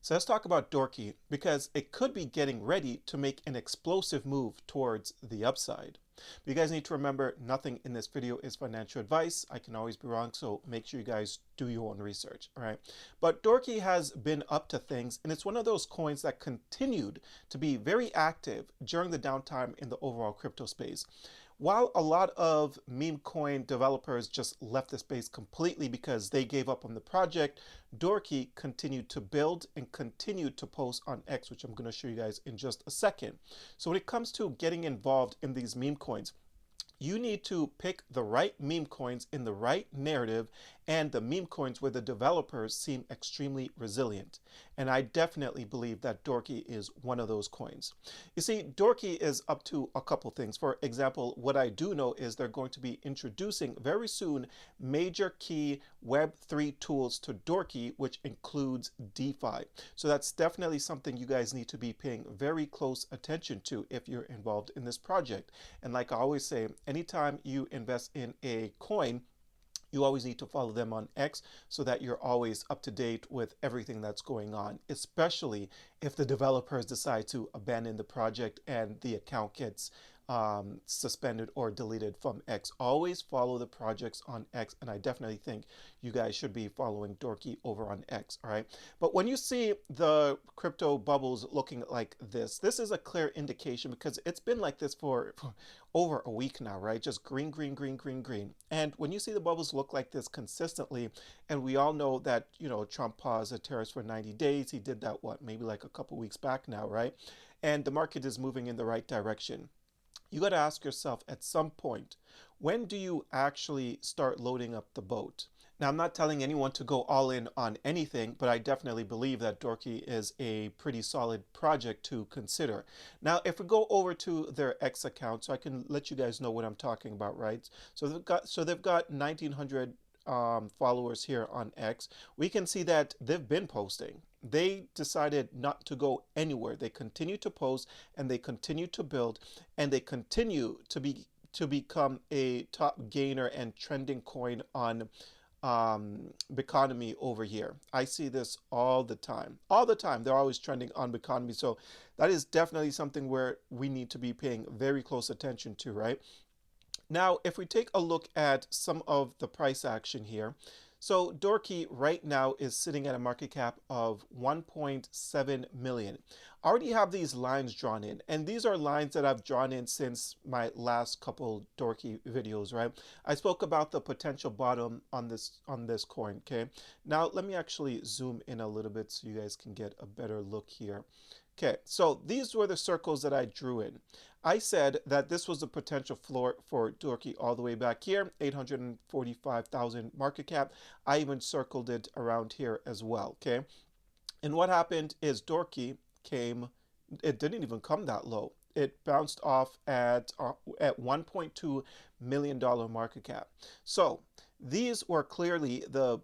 So let's talk about Dorky because it could be getting ready to make an explosive move towards the upside. But you guys need to remember nothing in this video is financial advice. I can always be wrong, so make sure you guys do your own research, all right? But Dorky has been up to things, and it's one of those coins that continued to be very active during the downtime in the overall crypto space. While a lot of meme coin developers just left the space completely because they gave up on the project, Dorky continued to build and continued to post on X, which I'm going to show you guys in just a second. So when it comes to getting involved in these meme coins, you need to pick the right meme coins in the right narrative and the meme coins where the developers seem extremely resilient. And I definitely believe that Dorky is one of those coins. You see, Dorky is up to a couple things. For example, what I do know is they're going to be introducing very soon major key Web3 tools to Dorky, which includes DeFi. So that's definitely something you guys need to be paying very close attention to if you're involved in this project. And like I always say, anytime you invest in a coin, you always need to follow them on X so that you're always up to date with everything that's going on, especially if the developers decide to abandon the project and the account gets suspended or deleted from X. Always follow the projects on X, and I definitely think you guys should be following Dorky over on X, all right? But when you see the crypto bubbles looking like this is a clear indication because it's been like this for over a week now, right? Just green, green, green, green, green. And when you see the bubbles look like this consistently, and we all know that, Trump paused the tariffs for 90 days. He did that, maybe like a couple weeks back now, right? And the market is moving in the right direction. You got to ask yourself at some point, when do you actually start loading up the boat? Now, I'm not telling anyone to go all in on anything, but I definitely believe that Dorky is a pretty solid project to consider. Now, if we go over to their X account, so I can let you guys know what I'm talking about, right? So they've got 1,900 followers here on X. We can see that they've been posting. They decided not to go anywhere. They continue to post and they continue to build and they continue to become a top gainer and trending coin on Biconomy over here. I see this all the time. All the time. They're always trending on Biconomy. So that is definitely something where we need to be paying very close attention to, right? Now, if we take a look at some of the price action here, so Dorky right now is sitting at a market cap of 1.7 million. I already have these lines drawn in, and these are lines that I've drawn in since my last couple Dorky videos, right? I spoke about the potential bottom on this coin, okay? Now, let me actually zoom in a little bit so you guys can get a better look here. Okay, so these were the circles that I drew in. I said that this was the potential floor for Dorky all the way back here, 845,000 market cap. I even circled it around here as well, okay? And what happened is Dorky it didn't even come that low. It bounced off at $1.2 million market cap. So these were clearly the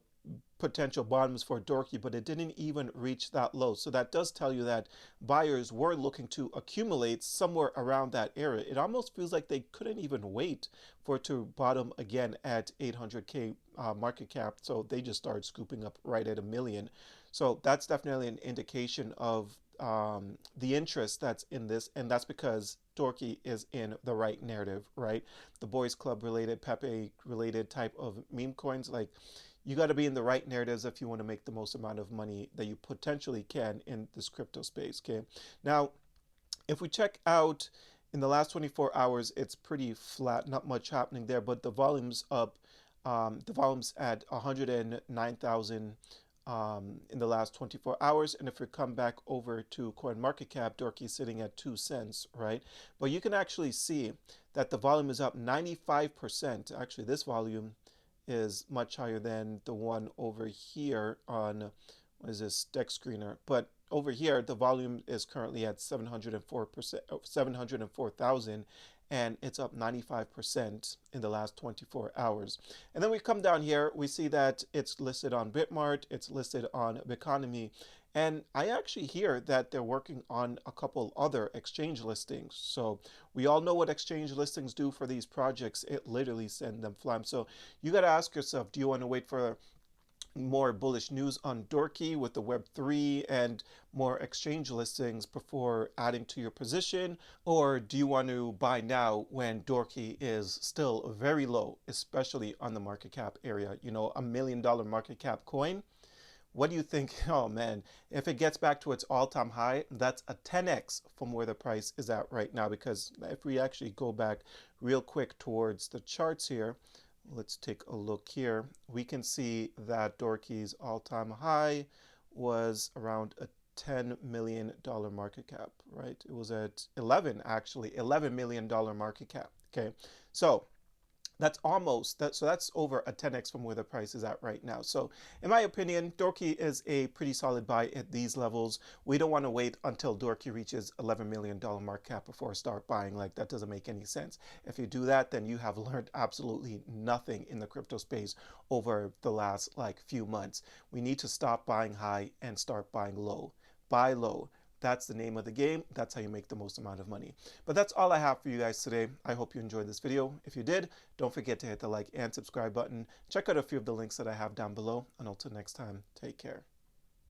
potential bottoms for Dorky, but it didn't even reach that low. So that does tell you that buyers were looking to accumulate somewhere around that area. It almost feels like they couldn't even wait for it to bottom again at 800K market cap. So they just started scooping up right at a million. So that's definitely an indication of the interest that's in this, and that's because Dorky is in the right narrative, right? The Boys Club related, Pepe related type of meme coins, like you got to be in the right narratives if you want to make the most amount of money that you potentially can in this crypto space, okay? Now, if we check out in the last 24 hours, it's pretty flat, not much happening there, but the volume's up. The volume's at 109,000 in the last 24 hours. And if we come back over to CoinMarketCap, Dorky's sitting at 2 cents, right? But you can actually see that the volume is up 95%. Actually, this volume is much higher than the one over here on, what is this, Dex Screener. But over here, the volume is currently at 704%, 704,000, and it's up 95% in the last 24 hours. And then we come down here, we see that it's listed on Bitmart, it's listed on Biconomy, and I actually hear that they're working on a couple other exchange listings. So we all know what exchange listings do for these projects. It literally sends them flying. So you got to ask yourself, do you want to wait for more bullish news on Dorky with the Web3 and more exchange listings before adding to your position? Or do you want to buy now when Dorky is still very low, especially on the market cap area? You know, $1 million market cap coin. What do you think? Oh man, if it gets back to its all-time high, that's a 10x from where the price is at right now. Because if we actually go back real quick towards the charts here, let's take a look here. We can see that Dorky's all-time high was around a $10 million market cap, right? It was at 11, actually, $11 million market cap. Okay, so that's almost that, so that's over a 10x from where the price is at right now. So in my opinion, Dorky is a pretty solid buy at these levels. We don't want to wait until Dorky reaches $11 million market cap before start buying. Like, that doesn't make any sense. If you do that, then you have learned absolutely nothing in the crypto space over the last like few months. We need to stop buying high and start buying low. Buy low. That's the name of the game. That's how you make the most amount of money. But that's all I have for you guys today. I hope you enjoyed this video. If you did, don't forget to hit the like and subscribe button. Check out a few of the links that I have down below. And until next time, take care.